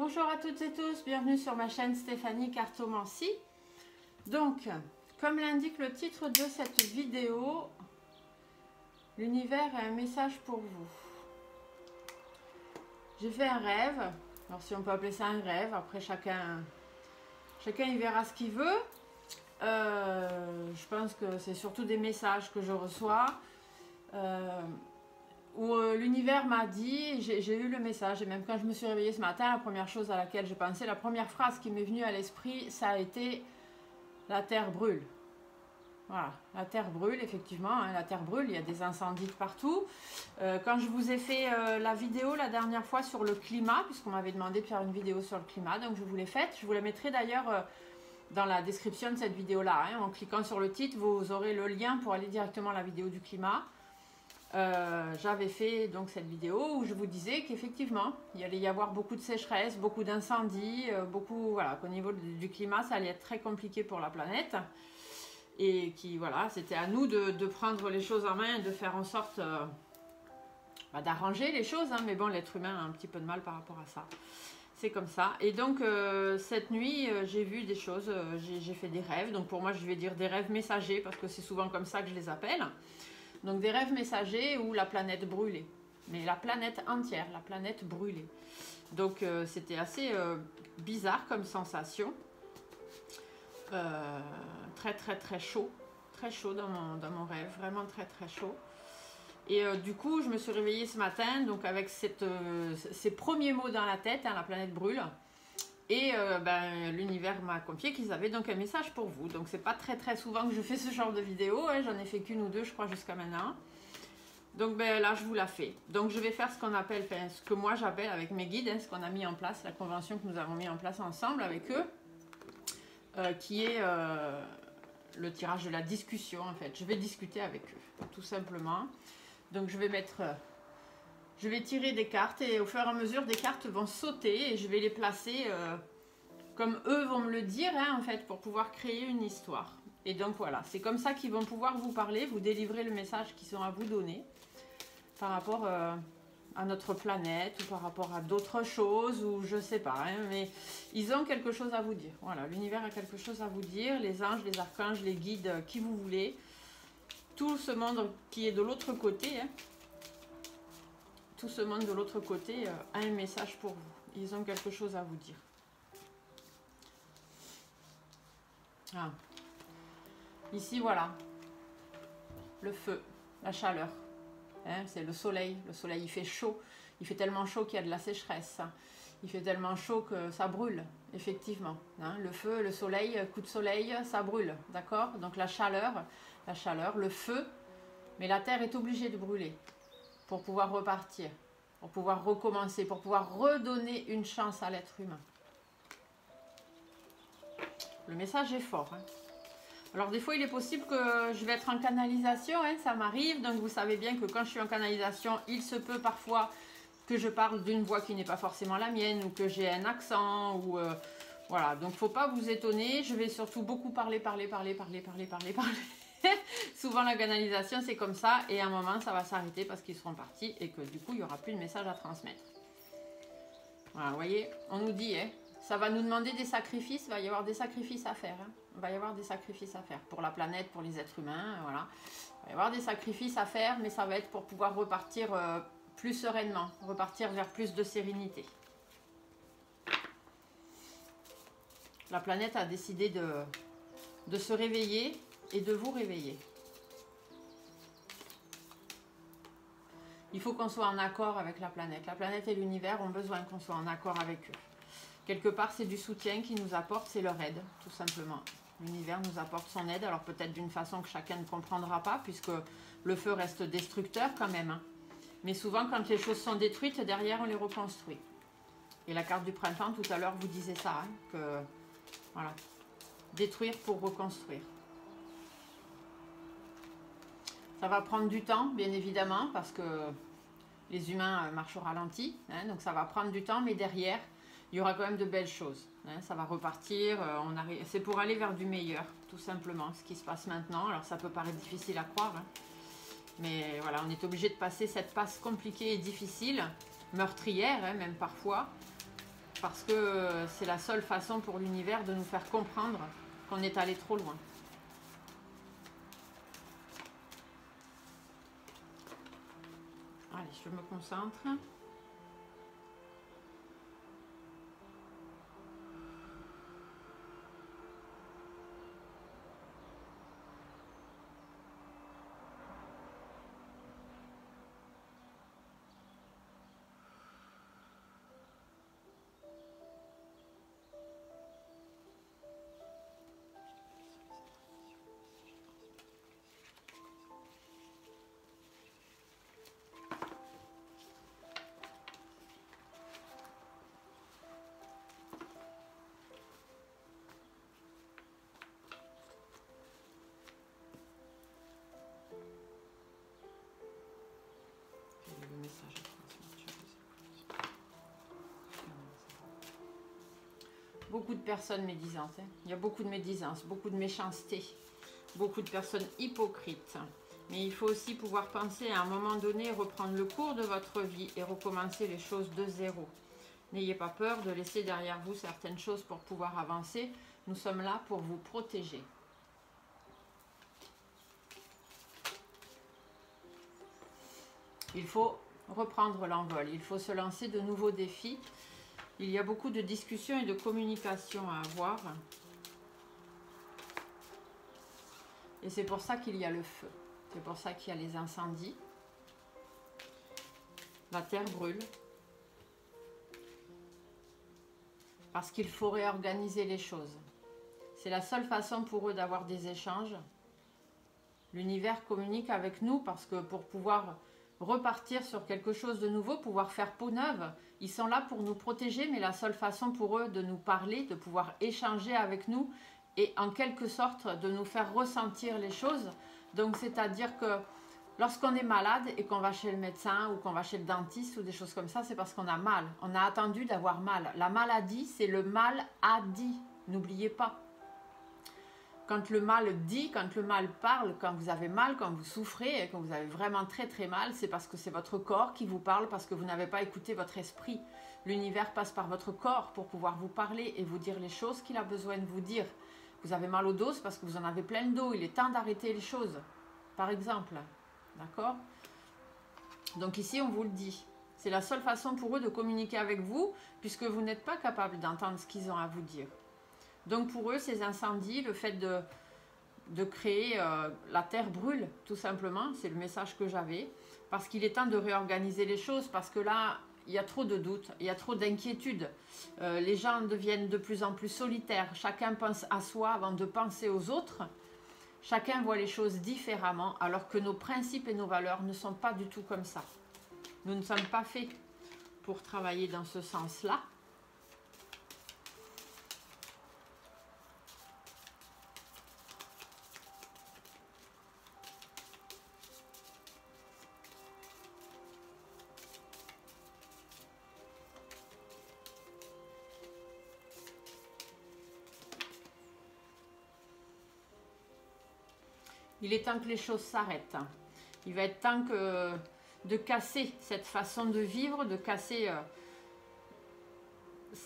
Bonjour à toutes et tous, bienvenue sur ma chaîne Stéphanie Cartomancie. Donc, comme l'indique le titre de cette vidéo, l'univers a un message pour vous. J'ai fait un rêve, alors si on peut appeler ça un rêve, après chacun y verra ce qu'il veut. Je pense que c'est surtout des messages que je reçois. Où l'univers m'a dit, j'ai eu le message, et même quand je me suis réveillée ce matin, la première chose à laquelle j'ai pensé, la première phrase qui m'est venue à l'esprit, ça a été « la terre brûle ». Voilà, la terre brûle, effectivement, hein, la terre brûle, il y a des incendies de partout. Quand je vous ai fait la vidéo la dernière fois sur le climat, puisqu'on m'avait demandé de faire une vidéo sur le climat, donc je vous l'ai faite, je vous la mettrai d'ailleurs dans la description de cette vidéo-là, hein, en cliquant sur le titre, vous aurez le lien pour aller directement à la vidéo du climat. J'avais fait donc cette vidéo où je vous disais qu'effectivement il allait y avoir beaucoup de sécheresse, beaucoup d'incendies, voilà, qu'au niveau du climat ça allait être très compliqué pour la planète et qui voilà, c'était à nous de prendre les choses en main et de faire en sorte d'arranger les choses, hein, mais bon, l'être humain a un petit peu de mal par rapport à ça, c'est comme ça. Et donc cette nuit j'ai vu des choses, j'ai fait des rêves, donc pour moi je vais dire des rêves messagers parce que c'est souvent comme ça que je les appelle. Donc des rêves messagers où la planète brûlait. Mais la planète entière, la planète brûlait. Donc c'était assez bizarre comme sensation. Très chaud. Très chaud dans mon rêve. Vraiment très chaud. Et du coup, je me suis réveillée ce matin donc avec ces premiers mots dans la tête, hein, la planète brûle. Et l'univers m'a confié qu'ils avaient donc un message pour vous. Donc c'est pas très souvent que je fais ce genre de vidéo, hein. J'en ai fait qu'une ou deux je crois jusqu'à maintenant. Donc là je vous la fais. Donc je vais faire ce qu'on appelle, ce que moi j'appelle avec mes guides, hein, ce qu'on a mis en place, la convention que nous avons mis en place ensemble avec eux, qui est le tirage de la discussion en fait. Je vais discuter avec eux, tout simplement. Donc je vais tirer des cartes et au fur et à mesure des cartes vont sauter et je vais les placer comme eux vont me le dire, hein, en fait, pour pouvoir créer une histoire. Et donc voilà, c'est comme ça qu'ils vont pouvoir vous parler, vous délivrer le message qu'ils ont à vous donner par rapport à notre planète ou par rapport à d'autres choses ou je sais pas, hein, mais ils ont quelque chose à vous dire. Voilà, l'univers a quelque chose à vous dire, les anges, les archanges, les guides, qui vous voulez, tout ce monde qui est de l'autre côté, hein. Tout ce monde de l'autre côté a un message pour vous. Ils ont quelque chose à vous dire. Ah. Ici, voilà. Le feu, la chaleur. Hein, c'est le soleil. Le soleil, il fait chaud. Il fait tellement chaud qu'il y a de la sécheresse. Il fait tellement chaud que ça brûle, effectivement. Hein, le feu, le soleil, coup de soleil, ça brûle. D'accord? Donc la chaleur, le feu. Mais la terre est obligée de brûler pour pouvoir repartir, pour pouvoir recommencer, pour pouvoir redonner une chance à l'être humain. Le message est fort. Hein. Alors des fois il est possible que je vais être en canalisation, hein, ça m'arrive, donc vous savez bien que quand je suis en canalisation, il se peut parfois que je parle d'une voix qui n'est pas forcément la mienne, ou que j'ai un accent, ou voilà, donc faut pas vous étonner, je vais surtout beaucoup parler. Souvent la canalisation c'est comme ça et à un moment ça va s'arrêter parce qu'ils seront partis et que du coup il n'y aura plus de message à transmettre. Voilà, vous voyez, on nous dit, hein, ça va nous demander des sacrifices, il va y avoir des sacrifices à faire. Hein. Il va y avoir des sacrifices à faire pour la planète, pour les êtres humains, voilà. Il va y avoir des sacrifices à faire, mais ça va être pour pouvoir repartir plus sereinement, repartir vers plus de sérénité. La planète a décidé de se réveiller et de vous réveiller. Il faut qu'on soit en accord avec la planète. La planète et l'univers ont besoin qu'on soit en accord avec eux. Quelque part, c'est du soutien qu'ils nous apportent, c'est leur aide, tout simplement. L'univers nous apporte son aide, alors peut-être d'une façon que chacun ne comprendra pas, puisque le feu reste destructeur quand même. Hein. Mais souvent, quand les choses sont détruites, derrière, on les reconstruit. Et la carte du printemps, tout à l'heure, vous disait ça, hein, que, voilà, détruire pour reconstruire. Ça va prendre du temps, bien évidemment, parce que les humains marchent au ralenti. Hein, donc ça va prendre du temps, mais derrière, il y aura quand même de belles choses. Hein, ça va repartir. C'est pour aller vers du meilleur, tout simplement, ce qui se passe maintenant. Alors ça peut paraître difficile à croire. Hein, mais voilà, on est obligé de passer cette passe compliquée et difficile, meurtrière, hein, même parfois, parce que c'est la seule façon pour l'univers de nous faire comprendre qu'on est allé trop loin. Allez, je me concentre. Beaucoup de personnes médisantes, hein. Il y a beaucoup de médisance, beaucoup de méchanceté, beaucoup de personnes hypocrites. Mais il faut aussi pouvoir penser à un moment donné, reprendre le cours de votre vie et recommencer les choses de zéro. N'ayez pas peur de laisser derrière vous certaines choses pour pouvoir avancer. Nous sommes là pour vous protéger. Il faut reprendre l'envol, il faut se lancer de nouveaux défis. Il y a beaucoup de discussions et de communication à avoir. Et c'est pour ça qu'il y a le feu. C'est pour ça qu'il y a les incendies. La terre brûle. Parce qu'il faut réorganiser les choses. C'est la seule façon pour eux d'avoir des échanges. L'univers communique avec nous parce que pour pouvoir repartir sur quelque chose de nouveau, pouvoir faire peau neuve, ils sont là pour nous protéger, mais la seule façon pour eux de nous parler, de pouvoir échanger avec nous et en quelque sorte de nous faire ressentir les choses. Donc c'est-à-dire que lorsqu'on est malade et qu'on va chez le médecin ou qu'on va chez le dentiste ou des choses comme ça, c'est parce qu'on a mal. On a attendu d'avoir mal. La maladie, c'est le mal a dit. N'oubliez pas. Quand le mal dit, quand le mal parle, quand vous avez mal, quand vous souffrez, quand vous avez vraiment très très mal, c'est parce que c'est votre corps qui vous parle, parce que vous n'avez pas écouté votre esprit. L'univers passe par votre corps pour pouvoir vous parler et vous dire les choses qu'il a besoin de vous dire. Vous avez mal au dos, c'est parce que vous en avez plein le dos. Il est temps d'arrêter les choses, par exemple. D'accord? Donc ici, on vous le dit. C'est la seule façon pour eux de communiquer avec vous, puisque vous n'êtes pas capable d'entendre ce qu'ils ont à vous dire. Donc pour eux, ces incendies, le fait de créer, la terre brûle, tout simplement, c'est le message que j'avais, parce qu'il est temps de réorganiser les choses, parce que là, il y a trop de doutes, il y a trop d'inquiétudes. Les gens deviennent de plus en plus solitaires, chacun pense à soi avant de penser aux autres, chacun voit les choses différemment, alors que nos principes et nos valeurs ne sont pas du tout comme ça. Nous ne sommes pas faits pour travailler dans ce sens-là. Il est temps que les choses s'arrêtent. Il va être temps de casser cette façon de vivre, de casser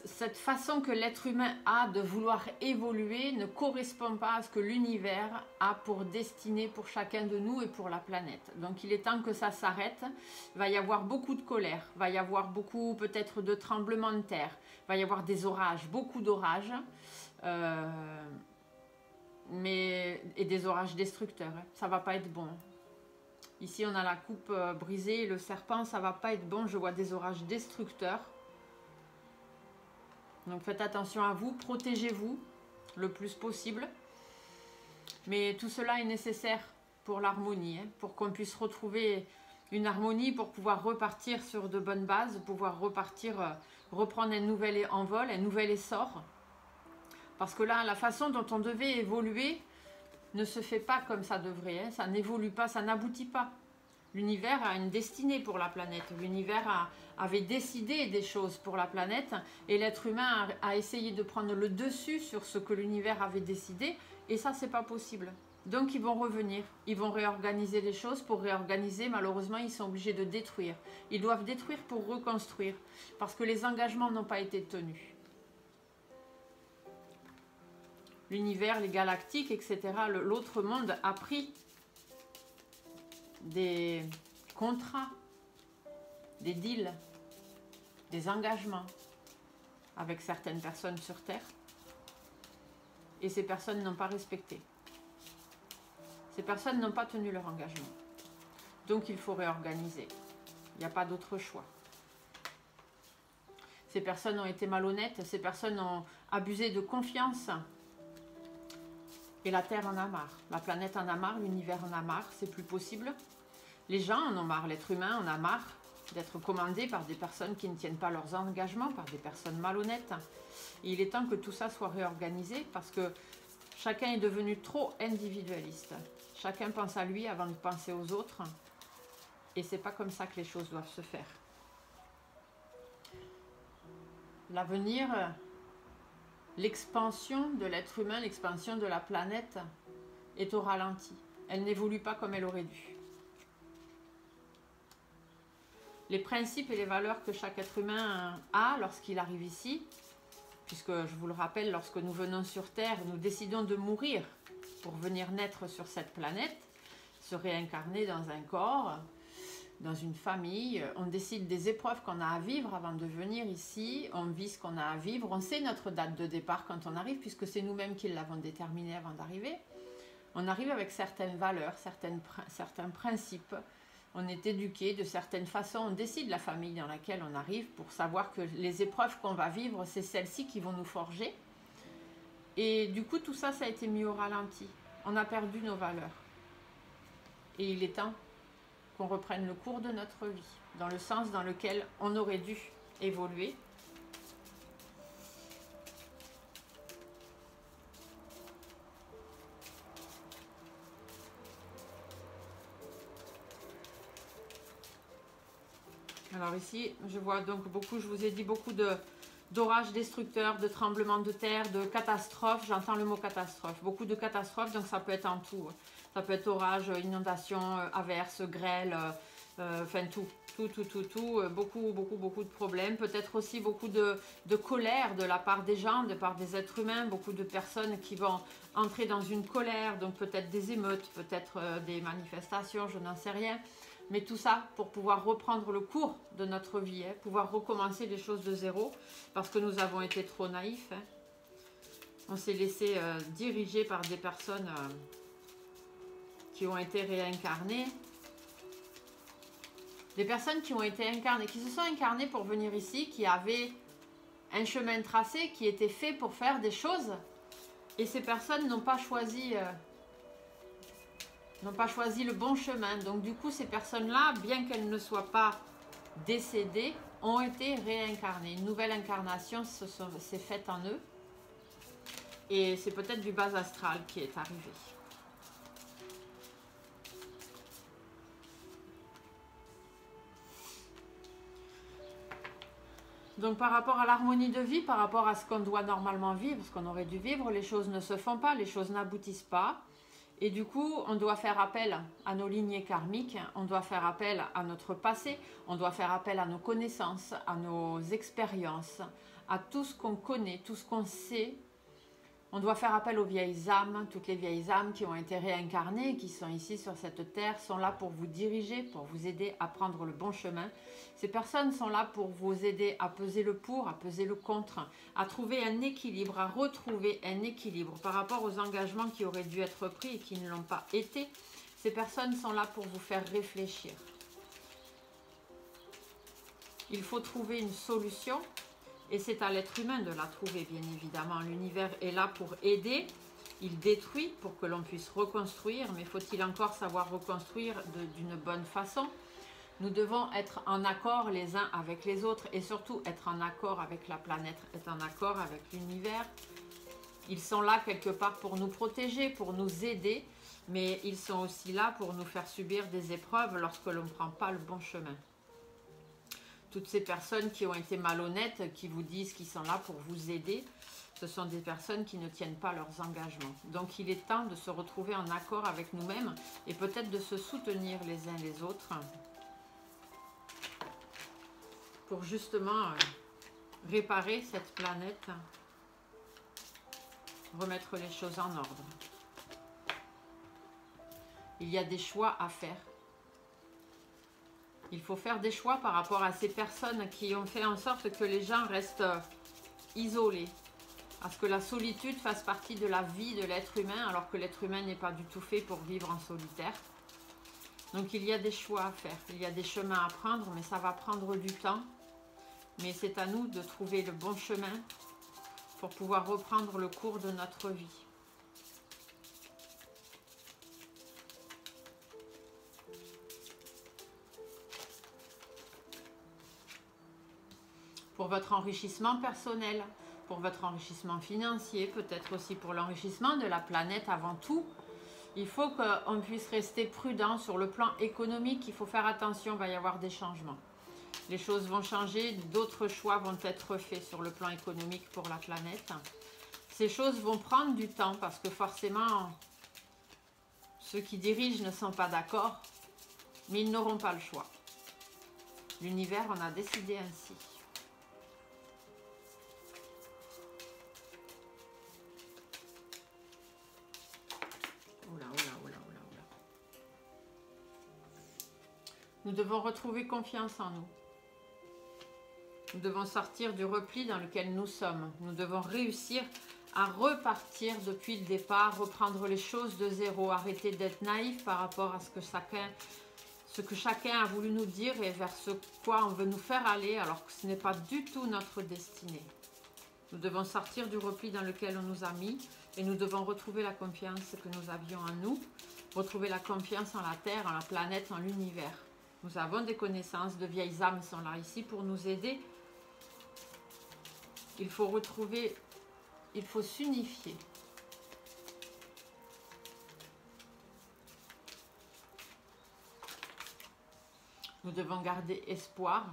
cette façon que l'être humain a de vouloir évoluer ne correspond pas à ce que l'univers a pour destinée pour chacun de nous et pour la planète. Donc il est temps que ça s'arrête. Il va y avoir beaucoup de colère, il va y avoir beaucoup peut-être de tremblements de terre, il va y avoir des orages, beaucoup d'orages. Et des orages destructeurs, hein. Ça va pas être bon. Ici on a la coupe brisée, le serpent, ça va pas être bon. Je vois des orages destructeurs. Donc faites attention à vous, protégez-vous le plus possible. Mais tout cela est nécessaire pour l'harmonie, hein, pour qu'on puisse retrouver une harmonie, pour pouvoir repartir sur de bonnes bases, pouvoir repartir, reprendre un nouvel envol, un nouvel essor. Parce que là, la façon dont on devait évoluer ne se fait pas comme ça devrait. Hein. Ça n'évolue pas, ça n'aboutit pas. L'univers a une destinée pour la planète. L'univers avait décidé des choses pour la planète. Et l'être humain a essayé de prendre le dessus sur ce que l'univers avait décidé. Et ça, c'est pas possible. Donc ils vont revenir, ils vont réorganiser les choses. Pour réorganiser, malheureusement, ils sont obligés de détruire. Ils doivent détruire pour reconstruire, parce que les engagements n'ont pas été tenus. L'univers, les galactiques, etc., l'autre monde a pris des contrats, des deals, des engagements avec certaines personnes sur Terre. Et ces personnes n'ont pas respecté. Ces personnes n'ont pas tenu leur engagement. Donc il faut réorganiser. Il n'y a pas d'autre choix. Ces personnes ont été malhonnêtes, ces personnes ont abusé de confiance. Et la Terre en a marre. La planète en a marre, l'univers en a marre, c'est plus possible. Les gens en ont marre, l'être humain en a marre d'être commandé par des personnes qui ne tiennent pas leurs engagements, par des personnes malhonnêtes. Et il est temps que tout ça soit réorganisé parce que chacun est devenu trop individualiste. Chacun pense à lui avant de penser aux autres. Et c'est pas comme ça que les choses doivent se faire. L'avenir, l'expansion de l'être humain, l'expansion de la planète est au ralenti. Elle n'évolue pas comme elle aurait dû. Les principes et les valeurs que chaque être humain a lorsqu'il arrive ici, puisque je vous le rappelle, lorsque nous venons sur Terre, nous décidons de mourir pour venir naître sur cette planète, se réincarner dans un corps, dans une famille. On décide des épreuves qu'on a à vivre avant de venir ici, on vit ce qu'on a à vivre, on sait notre date de départ quand on arrive, puisque c'est nous-mêmes qui l'avons déterminé avant d'arriver. On arrive avec certaines valeurs, certains principes. On est éduqué de certaines façons, on décide la famille dans laquelle on arrive pour savoir que les épreuves qu'on va vivre, c'est celles-ci qui vont nous forger. Et du coup, tout ça, ça a été mis au ralenti. On a perdu nos valeurs. Et il est temps qu'on reprenne le cours de notre vie, dans le sens dans lequel on aurait dû évoluer. Alors ici, je vois donc beaucoup, je vous ai dit beaucoup d'orages destructeurs, de tremblements de terre, de catastrophes. J'entends le mot catastrophe. Beaucoup de catastrophes, donc ça peut être en tout. Ça peut être orage, inondation, averse, grêle, enfin tout. Beaucoup de problèmes. Peut-être aussi beaucoup de colère de la part des gens, de la part des êtres humains. Beaucoup de personnes qui vont entrer dans une colère, donc peut-être des émeutes, peut-être des manifestations, je n'en sais rien. Mais tout ça pour pouvoir reprendre le cours de notre vie, hein, pouvoir recommencer les choses de zéro, parce que nous avons été trop naïfs. Hein. On s'est laissé diriger par des personnes qui ont été réincarnées. Des personnes qui ont été incarnées, qui se sont incarnées pour venir ici, qui avaient un chemin tracé, qui était fait pour faire des choses. Et ces personnes n'ont pas choisi... n'ont pas choisi le bon chemin. Donc du coup, ces personnes-là, bien qu'elles ne soient pas décédées, ont été réincarnées. Une nouvelle incarnation s'est faite en eux. Et c'est peut-être du bas astral qui est arrivé. Donc par rapport à l'harmonie de vie, par rapport à ce qu'on doit normalement vivre, ce qu'on aurait dû vivre, les choses ne se font pas, les choses n'aboutissent pas. Et du coup, on doit faire appel à nos lignées karmiques, on doit faire appel à notre passé, on doit faire appel à nos connaissances, à nos expériences, à tout ce qu'on connaît, tout ce qu'on sait. On doit faire appel aux vieilles âmes, toutes les vieilles âmes qui ont été réincarnées, qui sont ici sur cette terre, sont là pour vous diriger, pour vous aider à prendre le bon chemin. Ces personnes sont là pour vous aider à peser le pour, à peser le contre, à trouver un équilibre, à retrouver un équilibre par rapport aux engagements qui auraient dû être pris et qui ne l'ont pas été. Ces personnes sont là pour vous faire réfléchir. Il faut trouver une solution. Et c'est à l'être humain de la trouver, bien évidemment. L'univers est là pour aider. Il détruit pour que l'on puisse reconstruire. Mais faut-il encore savoir reconstruire d'une bonne façon? Nous devons être en accord les uns avec les autres. Et surtout être en accord avec la planète, être en accord avec l'univers. Ils sont là quelque part pour nous protéger, pour nous aider. Mais ils sont aussi là pour nous faire subir des épreuves lorsque l'on ne prend pas le bon chemin. Toutes ces personnes qui ont été malhonnêtes, qui vous disent qu'ils sont là pour vous aider, ce sont des personnes qui ne tiennent pas leurs engagements. Donc il est temps de se retrouver en accord avec nous-mêmes et peut-être de se soutenir les uns les autres pour justement réparer cette planète, remettre les choses en ordre. Il y a des choix à faire. Il faut faire des choix par rapport à ces personnes qui ont fait en sorte que les gens restent isolés. Parce que la solitude fasse partie de la vie de l'être humain, alors que l'être humain n'est pas du tout fait pour vivre en solitaire. Donc il y a des choix à faire, il y a des chemins à prendre, mais ça va prendre du temps. Mais c'est à nous de trouver le bon chemin pour pouvoir reprendre le cours de notre vie. Pour votre enrichissement personnel, pour votre enrichissement financier, peut-être aussi pour l'enrichissement de la planète avant tout, il faut qu'on puisse rester prudent sur le plan économique. Il faut faire attention, il va y avoir des changements. Les choses vont changer, d'autres choix vont être faits sur le plan économique pour la planète. Ces choses vont prendre du temps parce que forcément, ceux qui dirigent ne sont pas d'accord, mais ils n'auront pas le choix. L'univers en a décidé ainsi. Nous devons retrouver confiance en nous. Nous devons sortir du repli dans lequel nous sommes. Nous devons réussir à repartir depuis le départ, reprendre les choses de zéro, arrêter d'être naïf par rapport à ce que chacun a voulu nous dire et vers ce quoi on veut nous faire aller, alors que ce n'est pas du tout notre destinée. Nous devons sortir du repli dans lequel on nous a mis et nous devons retrouver la confiance que nous avions en nous, retrouver la confiance en la Terre, en la planète, en l'univers. Nous avons des connaissances, de vieilles âmes sont là ici pour nous aider. Il faut retrouver, il faut s'unifier. Nous devons garder espoir.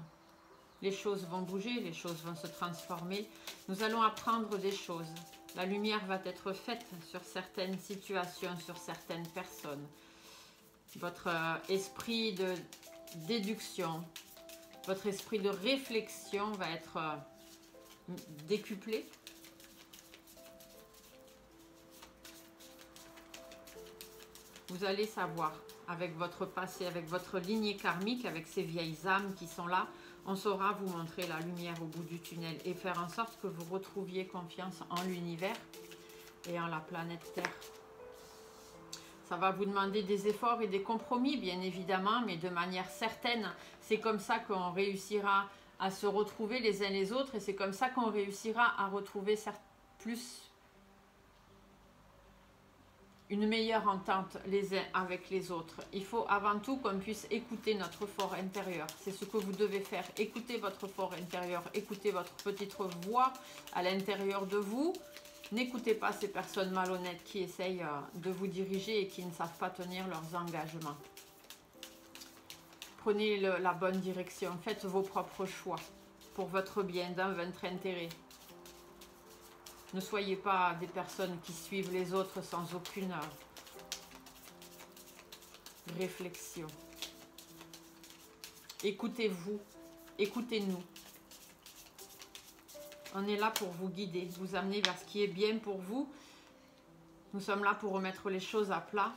Les choses vont bouger, les choses vont se transformer. Nous allons apprendre des choses. La lumière va être faite sur certaines situations, sur certaines personnes. Votre esprit de déduction, votre esprit de réflexion va être décuplé. Vous allez savoir, avec votre passé, avec votre lignée karmique, avec ces vieilles âmes qui sont là, on saura vous montrer la lumière au bout du tunnel et faire en sorte que vous retrouviez confiance en l'univers et en la planète Terre. Ça va vous demander des efforts et des compromis, bien évidemment, mais de manière certaine. C'est comme ça qu'on réussira à se retrouver les uns les autres et c'est comme ça qu'on réussira à retrouver plus une meilleure entente les uns avec les autres. Il faut avant tout qu'on puisse écouter notre fort intérieur. C'est ce que vous devez faire. Écoutez votre fort intérieur, écoutez votre petite voix à l'intérieur de vous. N'écoutez pas ces personnes malhonnêtes qui essayent de vous diriger et qui ne savent pas tenir leurs engagements. Prenez la bonne direction. Faites vos propres choix pour votre bien, dans votre intérêt. Ne soyez pas des personnes qui suivent les autres sans aucune réflexion. Écoutez-vous, écoutez-nous. On est là pour vous guider, vous amener vers ce qui est bien pour vous. Nous sommes là pour remettre les choses à plat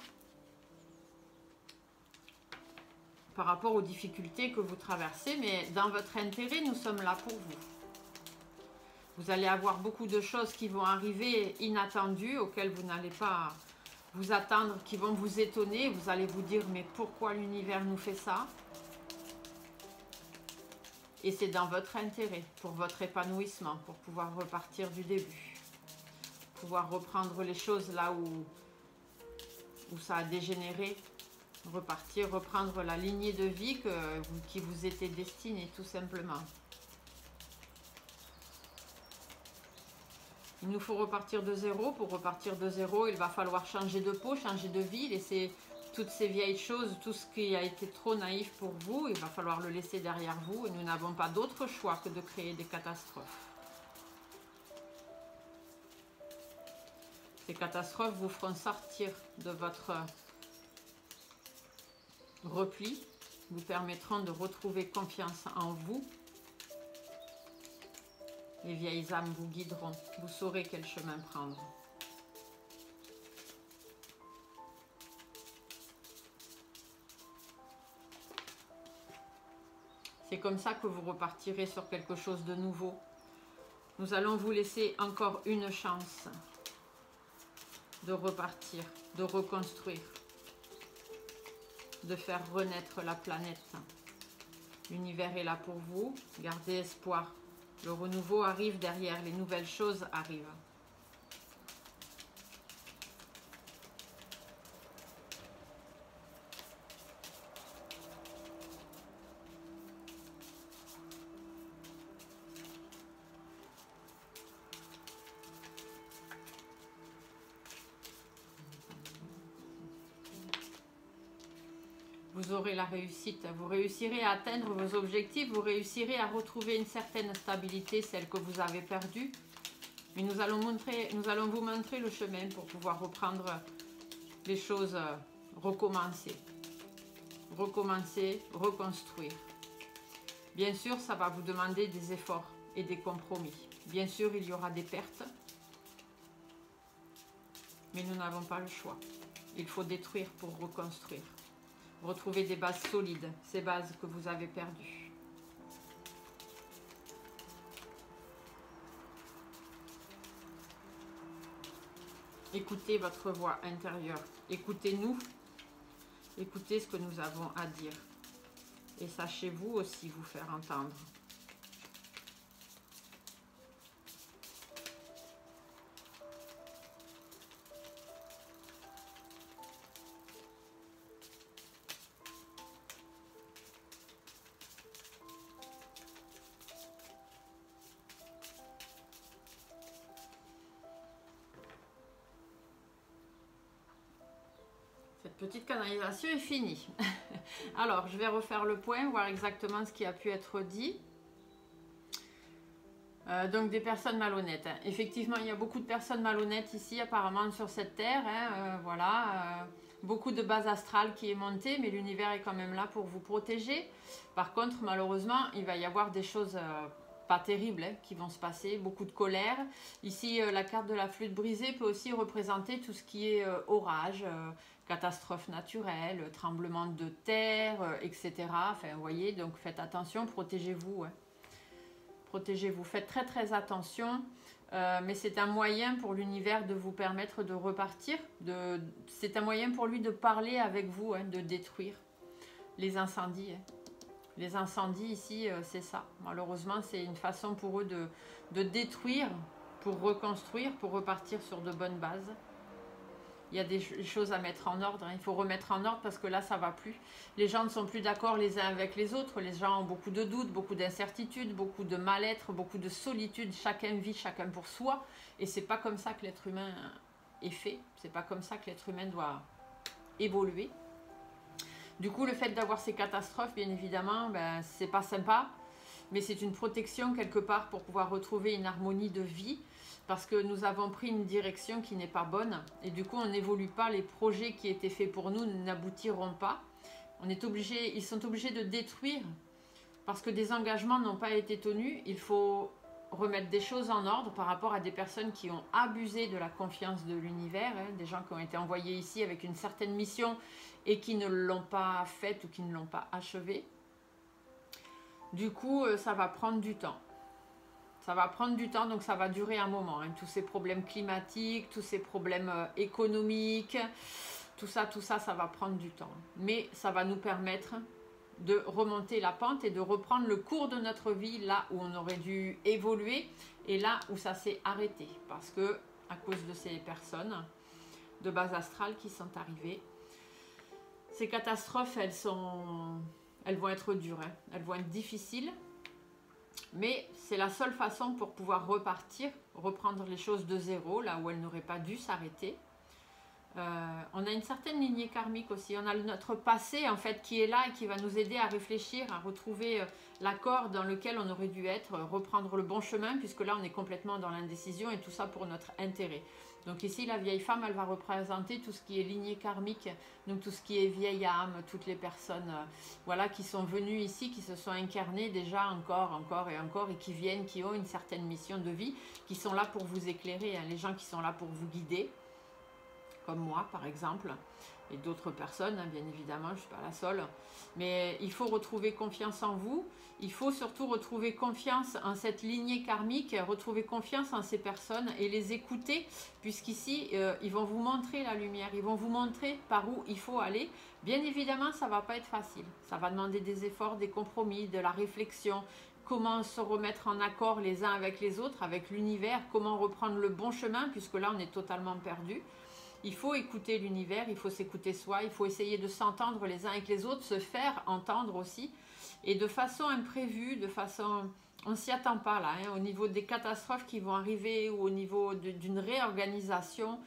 par rapport aux difficultés que vous traversez, mais dans votre intérêt, nous sommes là pour vous. Vous allez avoir beaucoup de choses qui vont arriver inattendues, auxquelles vous n'allez pas vous attendre, qui vont vous étonner. Vous allez vous dire, mais pourquoi l'univers nous fait ça? Et c'est dans votre intérêt, pour votre épanouissement, pour pouvoir repartir du début. Pouvoir reprendre les choses là où ça a dégénéré. Repartir, reprendre la lignée de vie qui vous était destinée, tout simplement. Il nous faut repartir de zéro. Pour repartir de zéro, il va falloir changer de peau, changer de vie, laisser toutes ces vieilles choses, tout ce qui a été trop naïf pour vous, il va falloir le laisser derrière vous et nous n'avons pas d'autre choix que de créer des catastrophes. Ces catastrophes vous feront sortir de votre repli, vous permettront de retrouver confiance en vous. Les vieilles âmes vous guideront, vous saurez quel chemin prendre. C'est comme ça que vous repartirez sur quelque chose de nouveau. Nous allons vous laisser encore une chance de repartir, de reconstruire, de faire renaître la planète. L'univers est là pour vous, gardez espoir. Le renouveau arrive derrière, les nouvelles choses arrivent. Vous aurez la réussite, vous réussirez à atteindre vos objectifs, vous réussirez à retrouver une certaine stabilité, celle que vous avez perdue. Mais nous allons vous montrer le chemin pour pouvoir reprendre les choses, recommencer. Recommencer, reconstruire. Bien sûr, ça va vous demander des efforts et des compromis. Bien sûr, il y aura des pertes. Mais nous n'avons pas le choix. Il faut détruire pour reconstruire. Retrouver des bases solides, ces bases que vous avez perdues. Écoutez votre voix intérieure. Écoutez-nous. Écoutez ce que nous avons à dire. Et sachez-vous aussi vous faire entendre. Petite canalisation est finie. Alors, je vais refaire le point, voir exactement ce qui a pu être dit. Donc, des personnes malhonnêtes. Effectivement, il y a beaucoup de personnes malhonnêtes ici, apparemment, sur cette terre. Voilà. Beaucoup de base astrale qui est montée, mais l'univers est quand même là pour vous protéger. Par contre, malheureusement, il va y avoir des choses pas terribles qui vont se passer. Beaucoup de colère. Ici, la carte de la flûte brisée peut aussi représenter tout ce qui est orage, catastrophes naturelles, tremblements de terre, etc. Enfin, vous voyez, donc faites attention, protégez-vous. Ouais. Protégez-vous, faites très très attention. Mais c'est un moyen pour l'univers de vous permettre de repartir. C'est un moyen pour lui de parler avec vous, hein, de détruire les incendies. Hein. Les incendies ici, c'est ça. Malheureusement, c'est une façon pour eux de détruire, pour reconstruire, pour repartir sur de bonnes bases. Il y a des choses à mettre en ordre. Hein. Il faut remettre en ordre parce que là, ça ne va plus. Les gens ne sont plus d'accord les uns avec les autres. Les gens ont beaucoup de doutes, beaucoup d'incertitudes, beaucoup de mal-être, beaucoup de solitude. Chacun vit, chacun pour soi. Et c'est pas comme ça que l'être humain est fait. C'est pas comme ça que l'être humain doit évoluer. Du coup, le fait d'avoir ces catastrophes, bien évidemment, ben, c'est pas sympa. Mais c'est une protection quelque part pour pouvoir retrouver une harmonie de vie. Parce que nous avons pris une direction qui n'est pas bonne. Et du coup, on n'évolue pas. Les projets qui étaient faits pour nous n'aboutiront pas. Ils sont obligés de détruire. Parce que des engagements n'ont pas été tenus. Il faut remettre des choses en ordre par rapport à des personnes qui ont abusé de la confiance de l'univers. Hein, des gens qui ont été envoyés ici avec une certaine mission et qui ne l'ont pas faite ou qui ne l'ont pas achevée. Du coup, ça va prendre du temps. Ça va prendre du temps, donc ça va durer un moment. Hein. Tous ces problèmes climatiques, tous ces problèmes économiques, tout ça, ça va prendre du temps. Mais ça va nous permettre de remonter la pente et de reprendre le cours de notre vie là où on aurait dû évoluer et là où ça s'est arrêté. Parce que, à cause de ces personnes de base astrale qui sont arrivées, ces catastrophes, elles vont être dures, hein. Elles vont être difficiles. Mais c'est la seule façon pour pouvoir repartir, reprendre les choses de zéro, là où elles n'auraient pas dû s'arrêter. On a une certaine lignée karmique aussi. On a notre passé en fait qui est là et qui va nous aider à réfléchir, à retrouver l'accord dans lequel on aurait dû être, reprendre le bon chemin, puisque là on est complètement dans l'indécision et tout ça pour notre intérêt. Donc ici la vieille femme, elle va représenter tout ce qui est lignée karmique, donc tout ce qui est vieille âme, toutes les personnes voilà, qui sont venues ici, qui se sont incarnées déjà encore et encore et qui viennent, qui ont une certaine mission de vie, qui sont là pour vous éclairer, hein, les gens qui sont là pour vous guider, comme moi par exemple, et d'autres personnes, hein, bien évidemment, je ne suis pas la seule. Mais il faut retrouver confiance en vous, il faut surtout retrouver confiance en cette lignée karmique, retrouver confiance en ces personnes et les écouter, puisqu'ici, ils vont vous montrer la lumière, ils vont vous montrer par où il faut aller. Bien évidemment, ça ne va pas être facile, ça va demander des efforts, des compromis, de la réflexion, comment se remettre en accord les uns avec les autres, avec l'univers, comment reprendre le bon chemin, puisque là, on est totalement perdu. Il faut écouter l'univers, il faut s'écouter soi, il faut essayer de s'entendre les uns avec les autres, se faire entendre aussi, et de façon imprévue, de façon... On ne s'y attend pas là, hein, au niveau des catastrophes qui vont arriver ou au niveau d'une réorganisation.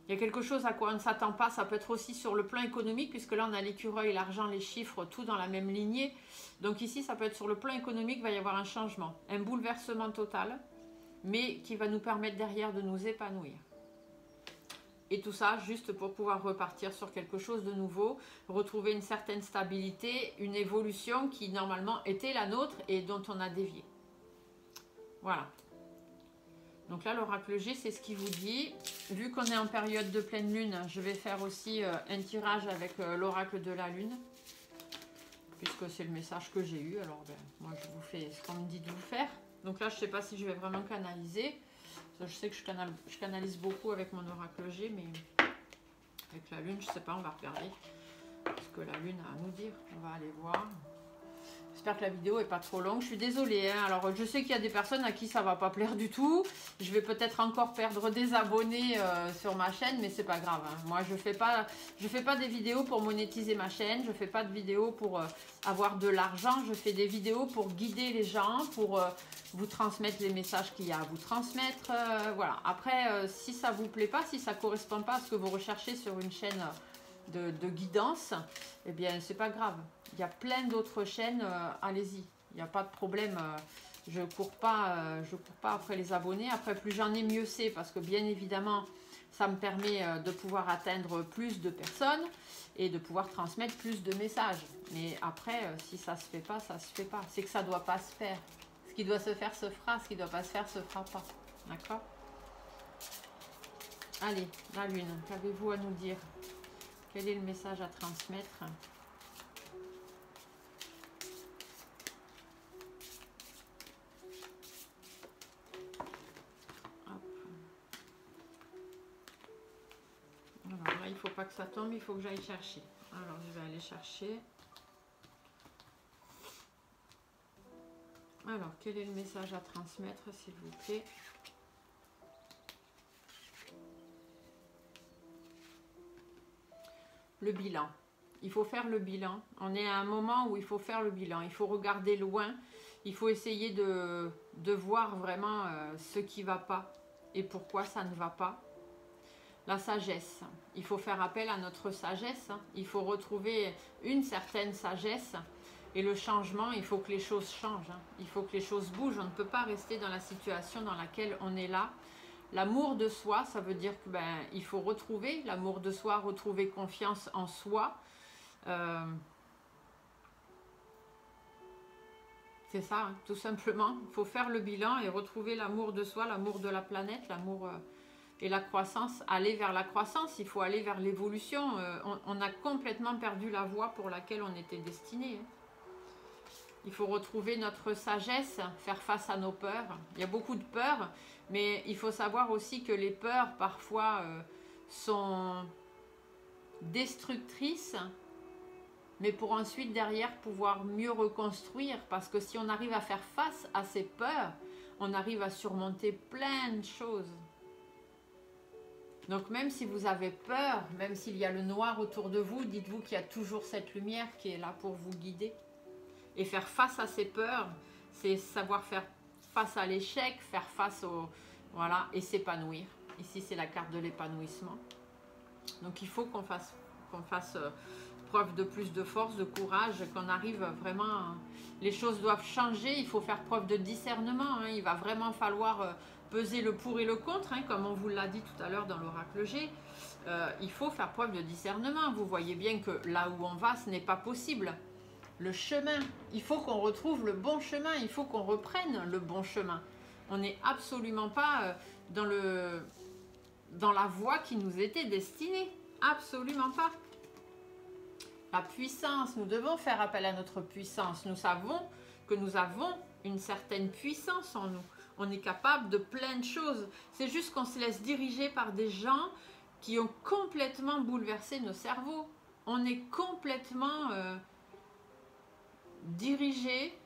Il y a quelque chose à quoi on ne s'attend pas, ça peut être aussi sur le plan économique, puisque là on a l'écureuil, l'argent, les chiffres, tout dans la même lignée. Donc ici ça peut être sur le plan économique, il va y avoir un changement, un bouleversement total, mais qui va nous permettre derrière de nous épanouir. Et tout ça juste pour pouvoir repartir sur quelque chose de nouveau, retrouver une certaine stabilité, une évolution qui normalement était la nôtre et dont on a dévié. Voilà. Donc là, l'oracle G, c'est ce qui vous dit. Vu qu'on est en période de pleine lune, je vais faire aussi un tirage avec l'oracle de la lune, puisque c'est le message que j'ai eu. Alors, ben, moi, je vous fais ce qu'on me dit de vous faire. Donc là, je ne sais pas si je vais vraiment canaliser. Je sais que je canalise beaucoup avec mon oracle G, mais avec la lune, je ne sais pas, on va regarder ce que la lune a à nous dire. On va aller voir. J'espère que la vidéo n'est pas trop longue. Je suis désolée, hein. Alors, je sais qu'il y a des personnes à qui ça ne va pas plaire du tout. Je vais peut-être encore perdre des abonnés sur ma chaîne, mais c'est pas grave, hein. Moi, je fais pas des vidéos pour monétiser ma chaîne. Je ne fais pas de vidéos pour avoir de l'argent. Je fais des vidéos pour guider les gens, pour vous transmettre les messages qu'il y a à vous transmettre. Voilà. Après, si ça ne vous plaît pas, si ça ne correspond pas à ce que vous recherchez sur une chaîne de guidance, eh bien, c'est pas grave. Il y a plein d'autres chaînes, allez-y, il n'y a pas de problème. Je cours pas après les abonnés. Après, plus j'en ai, mieux c'est, parce que bien évidemment, ça me permet de pouvoir atteindre plus de personnes et de pouvoir transmettre plus de messages. Mais après, si ça se fait pas, ça se fait pas. C'est que ça doit pas se faire. Ce qui doit se faire se fera, ce qui doit pas se faire se fera pas. D'accord? Allez, la lune, qu'avez-vous à nous dire? Quel est le message à transmettre? Hop. Alors là, il ne faut pas que ça tombe, il faut que j'aille chercher. Alors, je vais aller chercher. Alors, quel est le message à transmettre, s'il vous plaît? Le bilan. Il faut faire le bilan. On est à un moment où il faut faire le bilan. Il faut regarder loin. Il faut essayer de voir vraiment ce qui ne va pas et pourquoi ça ne va pas. La sagesse. Il faut faire appel à notre sagesse. Il faut retrouver une certaine sagesse. Et le changement, il faut que les choses changent. Il faut que les choses bougent. On ne peut pas rester dans la situation dans laquelle on est là. L'amour de soi, ça veut dire que il faut retrouver l'amour de soi, retrouver confiance en soi. C'est ça, hein, tout simplement. Il faut faire le bilan et retrouver l'amour de soi, l'amour de la planète, l'amour et la croissance. Aller vers la croissance, il faut aller vers l'évolution. On a complètement perdu la voie pour laquelle on était destiné. Hein. Il faut retrouver notre sagesse, faire face à nos peurs. Il y a beaucoup de peurs, mais il faut savoir aussi que les peurs, parfois, sont destructrices, mais pour ensuite, derrière, pouvoir mieux reconstruire. Parce que si on arrive à faire face à ces peurs, on arrive à surmonter plein de choses. Donc, même si vous avez peur, même s'il y a le noir autour de vous, dites-vous qu'il y a toujours cette lumière qui est là pour vous guider. Et faire face à ces peurs, c'est savoir faire face à l'échec, faire face au... Voilà, et s'épanouir. Ici, c'est la carte de l'épanouissement. Donc il faut qu'on fasse preuve de plus de force, de courage, qu'on arrive vraiment... Les choses doivent changer, il faut faire preuve de discernement. Hein. Il va vraiment falloir peser le pour et le contre, hein, comme on vous l'a dit tout à l'heure dans l'oracle G. Il faut faire preuve de discernement. Vous voyez bien que là où on va, ce n'est pas possible. Le chemin, il faut qu'on retrouve le bon chemin, il faut qu'on reprenne le bon chemin. On n'est absolument pas dans la voie qui nous était destinée. Absolument pas. La puissance, nous devons faire appel à notre puissance. Nous savons que nous avons une certaine puissance en nous. On est capable de plein de choses. C'est juste qu'on se laisse diriger par des gens qui ont complètement bouleversé nos cerveaux. On est complètement dirigé.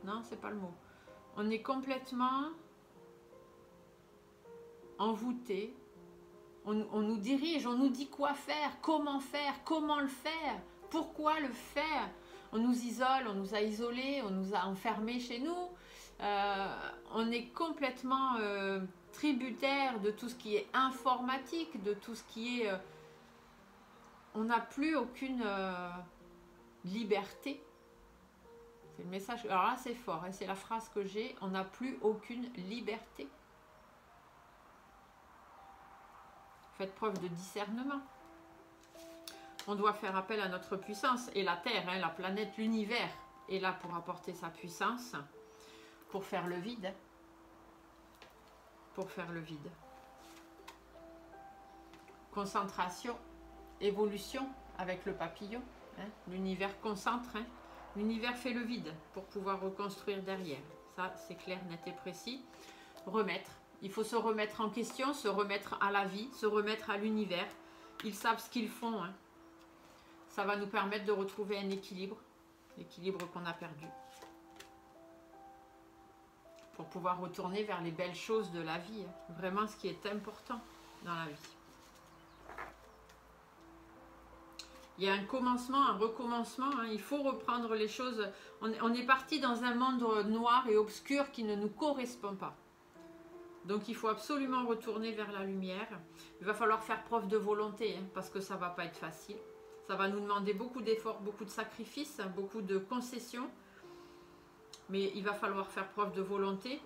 Non, c'est pas le mot. On est complètement envoûté. On nous dirige, on nous dit quoi faire, comment le faire, pourquoi le faire. On nous isole, on nous a isolés, on nous a enfermés chez nous. On est complètement tributaire de tout ce qui est informatique, de tout ce qui est... on n'a plus aucune liberté. C'est le message. Alors là, c'est fort, hein, c'est la phrase que j'ai. On n'a plus aucune liberté. Faites preuve de discernement. On doit faire appel à notre puissance. Et la Terre, hein, la planète, l'univers est là pour apporter sa puissance, pour faire le vide. Pour faire le vide. Concentration, évolution avec le papillon. Hein. L'univers concentre. Hein. L'univers fait le vide pour pouvoir reconstruire derrière. Ça, c'est clair, net et précis. Remettre. Il faut se remettre en question, se remettre à la vie, se remettre à l'univers. Ils savent ce qu'ils font. Hein. Ça va nous permettre de retrouver un équilibre, l'équilibre qu'on a perdu. Pour pouvoir retourner vers les belles choses de la vie. Hein. Vraiment ce qui est important dans la vie. Il y a un commencement, un recommencement. Hein. Il faut reprendre les choses. On est parti dans un monde noir et obscur qui ne nous correspond pas. Donc il faut absolument retourner vers la lumière. Il va falloir faire preuve de volonté, hein, parce que ça ne va pas être facile. Ça va nous demander beaucoup d'efforts, beaucoup de sacrifices, hein, beaucoup de concessions. Mais il va falloir faire preuve de volonté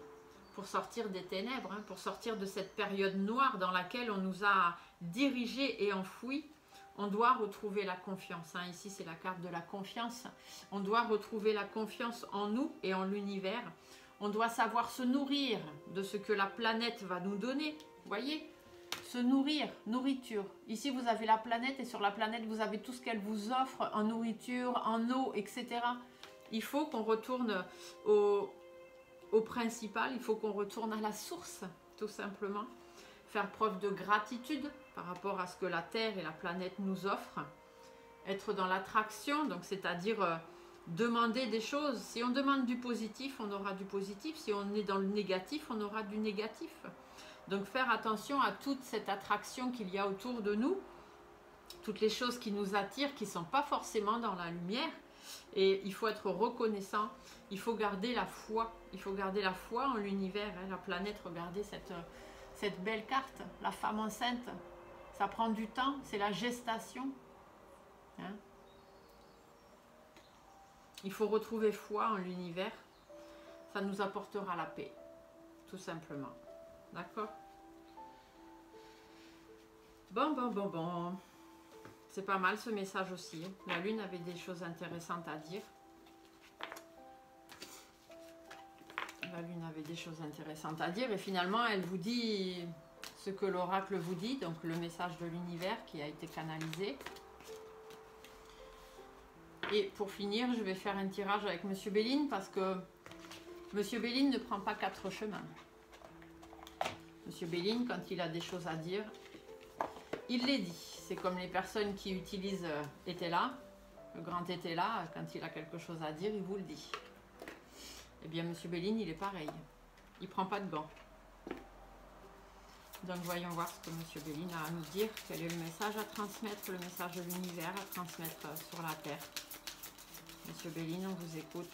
pour sortir des ténèbres, hein, pour sortir de cette période noire dans laquelle on nous a dirigés et enfouis. On doit retrouver la confiance. Hein. Ici, c'est la carte de la confiance. On doit retrouver la confiance en nous et en l'univers. On doit savoir se nourrir de ce que la planète va nous donner. Vous voyez? Se nourrir, nourriture. Ici, vous avez la planète et sur la planète, vous avez tout ce qu'elle vous offre en nourriture, en eau, etc. Il faut qu'on retourne au principal. Il faut qu'on retourne à la source, tout simplement. Faire preuve de gratitude par rapport à ce que la Terre et la planète nous offrent. Être dans l'attraction, donc c'est-à-dire... demander des choses. Si on demande du positif, on aura du positif. Si on est dans le négatif, on aura du négatif. Donc faire attention à toute cette attraction qu'il y a autour de nous, toutes les choses qui nous attirent, qui ne sont pas forcément dans la lumière. Et il faut être reconnaissant. Il faut garder la foi. Il faut garder la foi en l'univers. Hein. La planète, regardez cette belle carte. La femme enceinte, ça prend du temps. C'est la gestation. Hein. Il faut retrouver foi en l'univers. Ça nous apportera la paix, tout simplement. D'accord? Bon. C'est pas mal ce message aussi. La Lune avait des choses intéressantes à dire. La Lune avait des choses intéressantes à dire. Et finalement, elle vous dit ce que l'oracle vous dit. Donc le message de l'univers qui a été canalisé. Et pour finir, je vais faire un tirage avec Monsieur Béline parce que Monsieur Béline ne prend pas 4 chemins. Monsieur Béline, quand il a des choses à dire, il les dit. C'est comme les personnes qui utilisent était là, le grand était là, quand il a quelque chose à dire, il vous le dit. Eh bien, Monsieur Béline, il est pareil. Il ne prend pas de gants. Donc, voyons voir ce que Monsieur Béline a à nous dire. Quel est le message à transmettre, le message de l'univers à transmettre sur la Terre. Monsieur Béline, on vous écoute.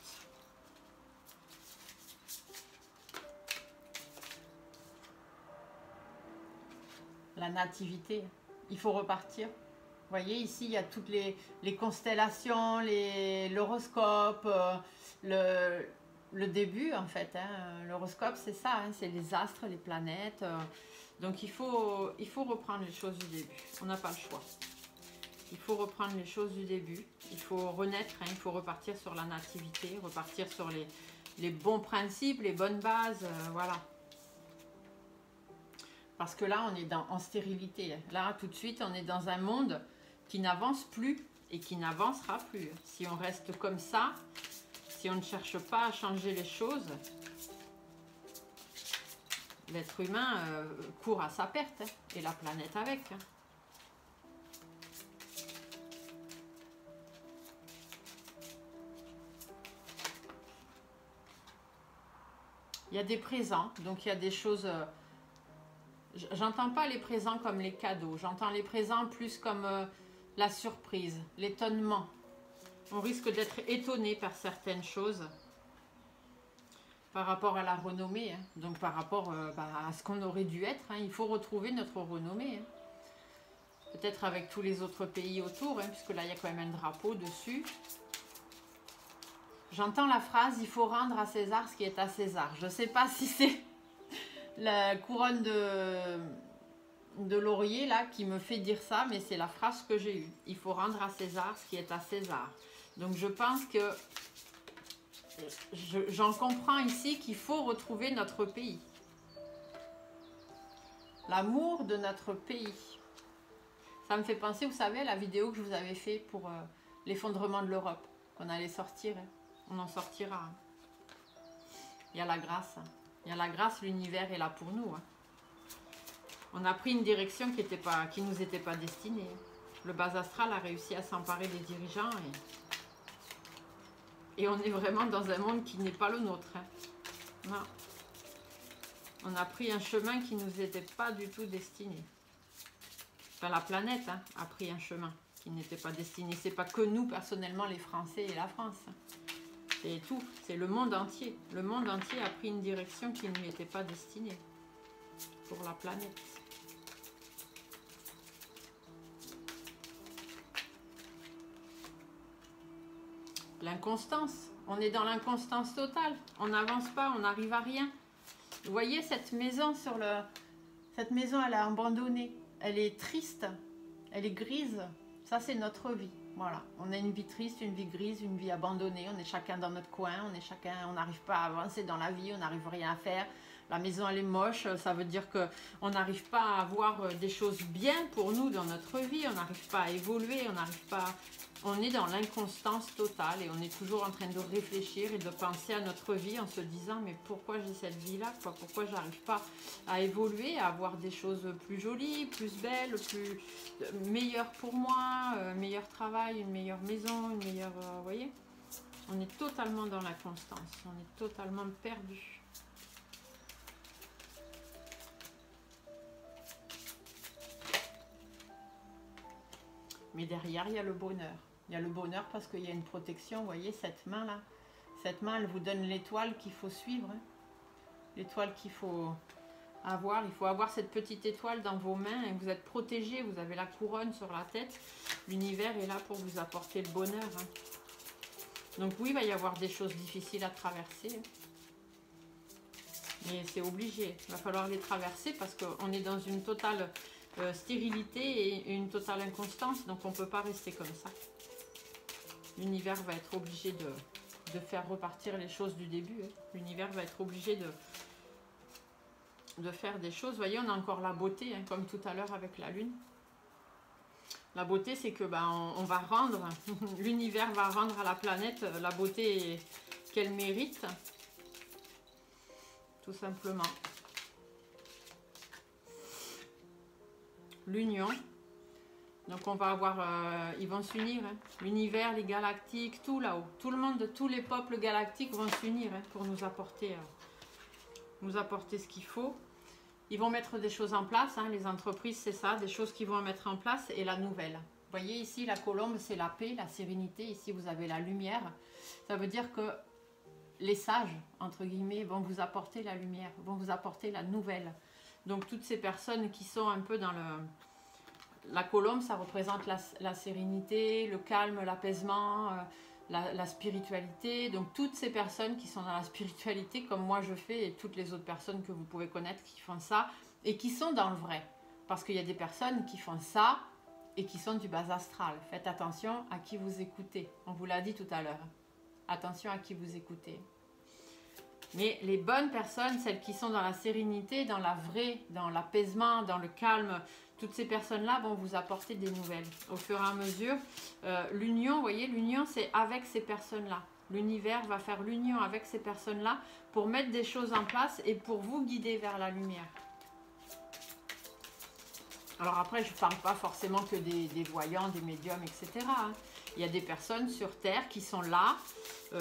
la nativité. Il faut repartir. Vous voyez, ici, il y a toutes les constellations, l'horoscope, le début, en fait. Hein. L'horoscope, c'est ça, hein, c'est les astres, les planètes. Donc, il faut reprendre les choses du début. On n'a pas le choix. Il faut reprendre les choses du début. Il faut renaître, hein, il faut repartir sur la nativité, repartir sur les bons principes, les bonnes bases, voilà. Parce que là, on est en stérilité. Là, tout de suite, on est dans un monde qui n'avance plus et qui n'avancera plus. Si on reste comme ça, si on ne cherche pas à changer les choses, l'être humain court à sa perte, hein, et la planète avec. Hein. Il y a des présents, donc il y a des choses... J'entends pas les présents comme les cadeaux, j'entends les présents plus comme la surprise, l'étonnement. On risque d'être étonné par certaines choses par rapport à la renommée, hein. Donc par rapport à ce qu'on aurait dû être. Hein. Il faut retrouver notre renommée. Hein. Peut-être avec tous les autres pays autour, hein, puisque là il y a quand même un drapeau dessus. J'entends la phrase « il faut rendre à César ce qui est à César ». Je ne sais pas si c'est la couronne de laurier là qui me fait dire ça, mais c'est la phrase que j'ai eue. Il faut rendre à César ce qui est à César. Donc je pense que j'en comprends ici qu'il faut retrouver notre pays. L'amour de notre pays. Ça me fait penser, vous savez, à la vidéo que je vous avais fait pour l'effondrement de l'Europe, qu'on allait sortir. Hein. On en sortira. Hein. Il y a la grâce. Hein. Il y a la grâce, l'univers est là pour nous. Hein. On a pris une direction qui nous était pas destinée. Le bas astral a réussi à s'emparer des dirigeants et on est vraiment dans un monde qui n'est pas le nôtre. Hein. Non. On a pris un chemin qui nous était pas du tout destiné. Enfin, la planète hein, a pris un chemin qui n'était pas destiné. C'est pas que nous, personnellement, les Français et la France. C'est tout. C'est le monde entier. Le monde entier a pris une direction qui ne lui était pas destinée pour la planète. L'inconstance. On est dans l'inconstance totale. On n'avance pas, on n'arrive à rien. Vous voyez cette maison cette maison, elle est abandonnée. Elle est triste. Elle est grise. Ça, c'est notre vie. Voilà. On a une vie triste, une vie grise, une vie abandonnée. On est chacun dans notre coin. On n'arrive pas à avancer dans la vie. On n'arrive rien à faire. La maison, elle est moche. Ça veut dire qu'on n'arrive pas à avoir des choses bien pour nous dans notre vie. On n'arrive pas à évoluer. On n'arrive pas... On est dans l'inconstance totale et on est toujours en train de réfléchir et de penser à notre vie en se disant mais pourquoi j'ai cette vie-là, pourquoi j'arrive pas à évoluer, à avoir des choses plus jolies, plus belles, plus meilleures pour moi, meilleur travail, une meilleure maison, une meilleure... vous voyez, on est totalement dans l'inconstance, on est totalement perdu. Mais derrière, il y a le bonheur. Il y a le bonheur parce qu'il y a une protection. Vous voyez, cette main-là. Cette main, elle vous donne l'étoile qu'il faut suivre. Hein. L'étoile qu'il faut avoir. Il faut avoir cette petite étoile dans vos mains. Et vous êtes protégé. Vous avez la couronne sur la tête. L'univers est là pour vous apporter le bonheur. Hein. Donc oui, il va y avoir des choses difficiles à traverser. Hein. Mais c'est obligé. Il va falloir les traverser parce qu'on est dans une totale... stérilité et une totale inconstance, donc on ne peut pas rester comme ça. L'univers va être obligé de faire repartir les choses du début. Hein. L'univers va être obligé de faire des choses. Vous voyez, on a encore la beauté, hein, comme tout à l'heure avec la lune. La beauté, c'est que on va rendre, l'univers va rendre à la planète la beauté qu'elle mérite, tout simplement. L'union. Donc on va avoir, ils vont s'unir, hein. L'univers, les galactiques, tout là-haut. Tout le monde, tous les peuples galactiques vont s'unir hein, pour nous apporter ce qu'il faut. Ils vont mettre des choses en place, hein, les entreprises, c'est ça, des choses qu'ils vont mettre en place et la nouvelle. Vous voyez ici, la colombe, c'est la paix, la sérénité. Ici, vous avez la lumière. Ça veut dire que les sages, entre guillemets, vont vous apporter la lumière, vont vous apporter la nouvelle. Donc toutes ces personnes qui sont un peu dans la colombe, ça représente la sérénité, le calme, l'apaisement, la spiritualité. Donc toutes ces personnes qui sont dans la spiritualité, comme moi je fais, et toutes les autres personnes que vous pouvez connaître qui font ça, et qui sont dans le vrai. Parce qu'il y a des personnes qui font ça, et qui sont du bas astral. Faites attention à qui vous écoutez. On vous l'a dit tout à l'heure. Attention à qui vous écoutez. Mais les bonnes personnes, celles qui sont dans la sérénité, dans la vraie, dans l'apaisement, dans le calme, toutes ces personnes-là vont vous apporter des nouvelles. Au fur et à mesure, l'union, vous voyez, l'union c'est avec ces personnes-là. L'univers va faire l'union avec ces personnes-là pour mettre des choses en place et pour vous guider vers la lumière. Alors après, je ne parle pas forcément que des voyants, des médiums, etc. Hein. Il y a des personnes sur Terre qui sont là.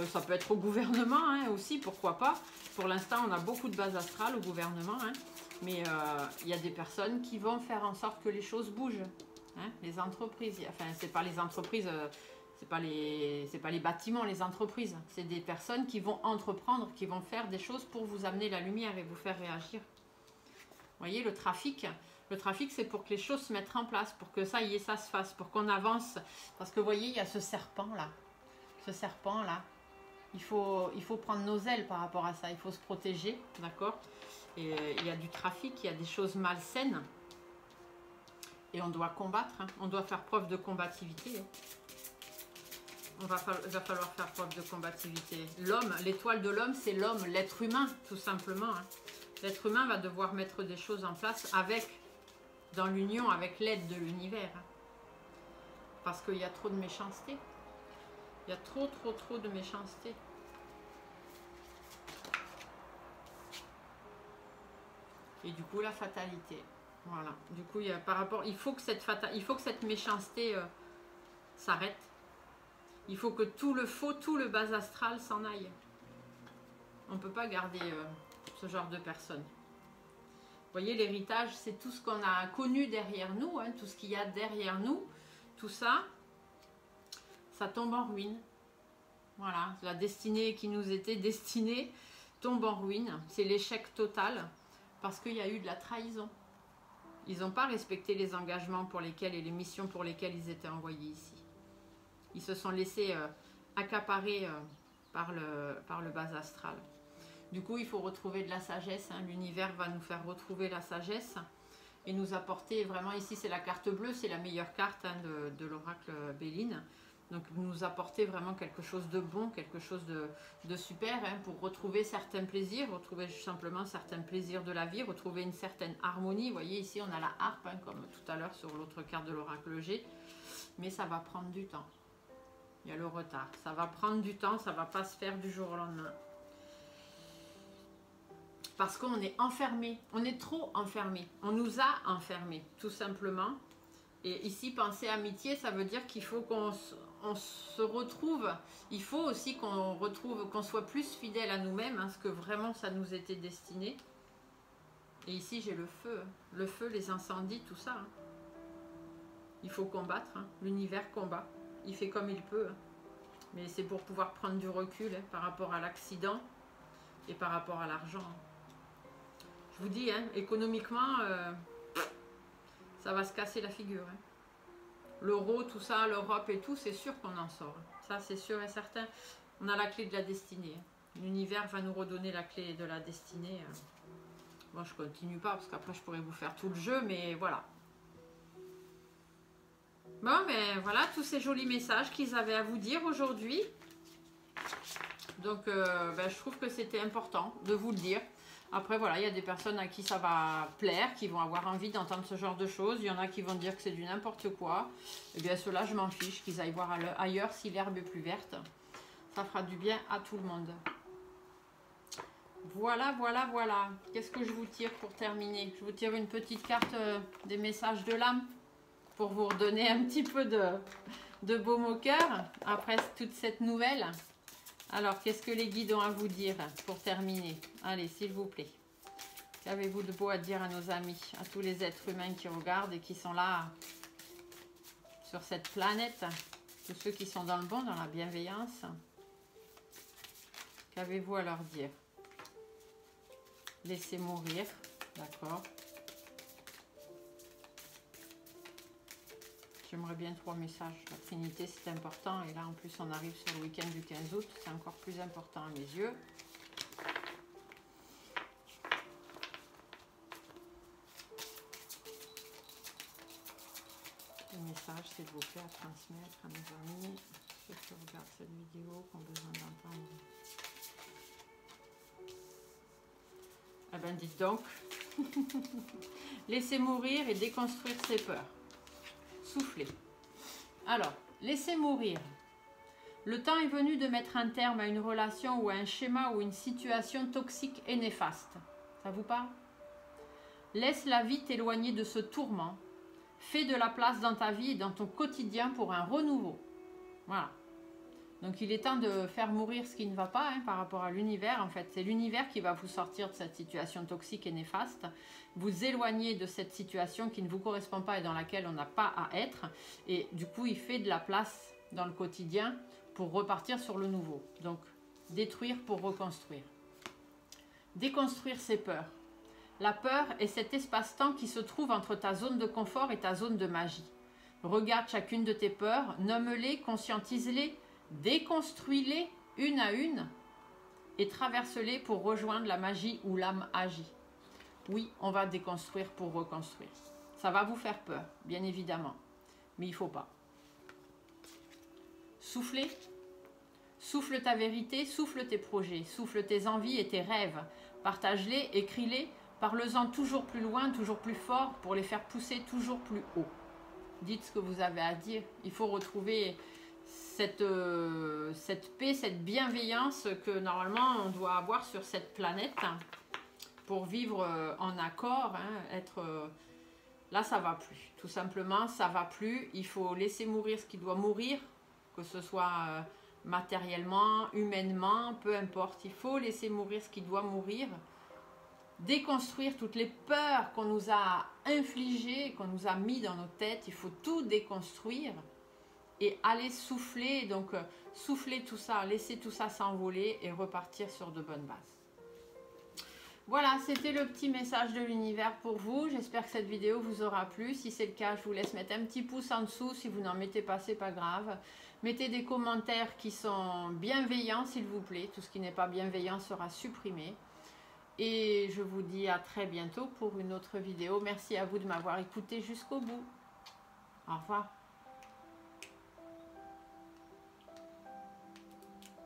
Ça peut être au gouvernement hein, aussi, pourquoi pas. Pour l'instant, on a beaucoup de bases astrales au gouvernement. Hein. Mais il y a des personnes qui vont faire en sorte que les choses bougent. Hein. Les entreprises, enfin, c'est pas les entreprises, c'est pas les bâtiments, les entreprises. C'est des personnes qui vont entreprendre, qui vont faire des choses pour vous amener la lumière et vous faire réagir. Vous voyez, le trafic, c'est pour que les choses se mettent en place, pour que ça y est, ça se fasse, pour qu'on avance. Parce que vous voyez, il y a ce serpent-là. Ce serpent-là. Il faut prendre nos ailes par rapport à ça. Il faut se protéger, d'accord? Et il y a du trafic, il y a des choses malsaines. Et on doit combattre. Hein. On doit faire preuve de combativité. Il va falloir faire preuve de combativité. L'homme, l'étoile de l'homme, c'est l'homme, l'être humain, tout simplement. Hein. L'être humain va devoir mettre des choses en place dans l'union, avec l'aide de l'univers. Hein. Parce qu'il y a trop de méchanceté. Il y a trop de méchanceté. Et du coup, la fatalité. Voilà. Du coup, il faut que cette méchanceté s'arrête. Il faut que tout le faux, tout le bas astral s'en aille. On ne peut pas garder ce genre de personnes. Vous voyez, l'héritage, c'est tout ce qu'on a connu derrière nous, hein, tout ce qu'il y a derrière nous. Tout ça, ça tombe en ruine. Voilà, la destinée qui nous était destinée tombe en ruine. C'est l'échec total parce qu'il y a eu de la trahison. Ils n'ont pas respecté les engagements pour lesquels et les missions pour lesquelles ils étaient envoyés ici. Ils se sont laissés accaparer par le bas astral. Du coup, il faut retrouver de la sagesse. Hein. L'univers va nous faire retrouver la sagesse et nous apporter vraiment, ici c'est la carte bleue, c'est la meilleure carte hein, de l'oracle Béline. Donc nous apporter vraiment quelque chose de bon, quelque chose de super hein, pour retrouver certains plaisirs, retrouver simplement certains plaisirs de la vie, retrouver une certaine harmonie. Vous voyez ici on a la harpe hein, comme tout à l'heure sur l'autre carte de l'oracle G. Mais ça va prendre du temps. Il y a le retard. Ça va prendre du temps, ça ne va pas se faire du jour au lendemain. Parce qu'on est enfermé, on est trop enfermé. On nous a enfermés, tout simplement. Et ici, penser amitié, ça veut dire qu'il faut qu'on se retrouve. Il faut aussi qu'on soit plus fidèle à nous-mêmes, hein, ce que vraiment ça nous était destiné. Et ici, j'ai le feu, les incendies, tout ça. Hein. Il faut combattre, hein. L'univers combat. Il fait comme il peut. Hein. Mais c'est pour pouvoir prendre du recul hein, par rapport à l'accident et par rapport à l'argent. Je vous dis, hein, économiquement, ça va se casser la figure. Hein. L'euro, tout ça, l'Europe et tout, c'est sûr qu'on en sort. Ça, c'est sûr et certain. On a la clé de la destinée. L'univers va nous redonner la clé de la destinée. Bon, je continue pas parce qu'après, je pourrais vous faire tout le jeu, mais voilà. Bon, ben voilà, tous ces jolis messages qu'ils avaient à vous dire aujourd'hui. Donc, ben, je trouve que c'était important de vous le dire. Après, voilà, il y a des personnes à qui ça va plaire, qui vont avoir envie d'entendre ce genre de choses. Il y en a qui vont dire que c'est du n'importe quoi. Eh bien, ceux-là, je m'en fiche, qu'ils aillent voir ailleurs si l'herbe est plus verte. Ça fera du bien à tout le monde. Voilà, voilà, voilà. Qu'est-ce que je vous tire pour terminer? Je vous tire une petite carte des messages de l'âme pour vous redonner un petit peu de baume au cœur après toute cette nouvelle. Alors, qu'est-ce que les guides ont à vous dire pour terminer? Allez, s'il vous plaît. Qu'avez-vous de beau à dire à nos amis, à tous les êtres humains qui regardent et qui sont là sur cette planète, tous ceux qui sont dans le bon, dans la bienveillance? Qu'avez-vous à leur dire? Laissez mourir, d'accord. J'aimerais bien 3 messages. La Trinité, c'est important. Et là, en plus, on arrive sur le week-end du 15 août. C'est encore plus important à mes yeux. Le message, s'il vous plaît, à transmettre à mes amis, ceux qui regardent cette vidéo, qui ont besoin d'entendre. Eh bien, dites donc, laissez mourir et déconstruire ses peurs. Soufflez. Alors, laissez mourir. Le temps est venu de mettre un terme à une relation ou à un schéma ou une situation toxique et néfaste. Ça vous parle? Laisse la vie t'éloigner de ce tourment. Fais de la place dans ta vie et dans ton quotidien pour un renouveau. Voilà. Donc il est temps de faire mourir ce qui ne va pas par rapport à l'univers. En fait, c'est l'univers qui va vous sortir de cette situation toxique et néfaste. Vous éloigner de cette situation qui ne vous correspond pas et dans laquelle on n'a pas à être. Et du coup, il fait de la place dans le quotidien pour repartir sur le nouveau. Donc, détruire pour reconstruire. Déconstruire ses peurs. La peur est cet espace-temps qui se trouve entre ta zone de confort et ta zone de magie. Regarde chacune de tes peurs, nomme-les, conscientise-les, déconstruis-les une à une et traverse-les pour rejoindre la magie où l'âme agit. Oui, on va déconstruire pour reconstruire. Ça va vous faire peur, bien évidemment, mais il ne faut pas. Soufflez. Souffle ta vérité, souffle tes projets, souffle tes envies et tes rêves. Partage-les, écris-les. Parle-en toujours plus loin, toujours plus fort pour les faire pousser toujours plus haut. Dites ce que vous avez à dire. Il faut retrouver cette paix, cette bienveillance que normalement on doit avoir sur cette planète pour vivre en accord. Là, ça va plus. Tout simplement, ça va plus. Il faut laisser mourir ce qui doit mourir, que ce soit matériellement, humainement, peu importe. Il faut laisser mourir ce qui doit mourir. Déconstruire toutes les peurs qu'on nous a infligées, qu'on nous a mis dans nos têtes. Il faut tout déconstruire et aller souffler. Donc, souffler tout ça, laisser tout ça s'envoler et repartir sur de bonnes bases. Voilà, c'était le petit message de l'univers pour vous. J'espère que cette vidéo vous aura plu. Si c'est le cas, je vous laisse mettre un petit pouce en dessous. Si vous n'en mettez pas, c'est pas grave. Mettez des commentaires qui sont bienveillants, s'il vous plaît. Tout ce qui n'est pas bienveillant sera supprimé. Et je vous dis à très bientôt pour une autre vidéo. Merci à vous de m'avoir écouté jusqu'au bout. Au revoir.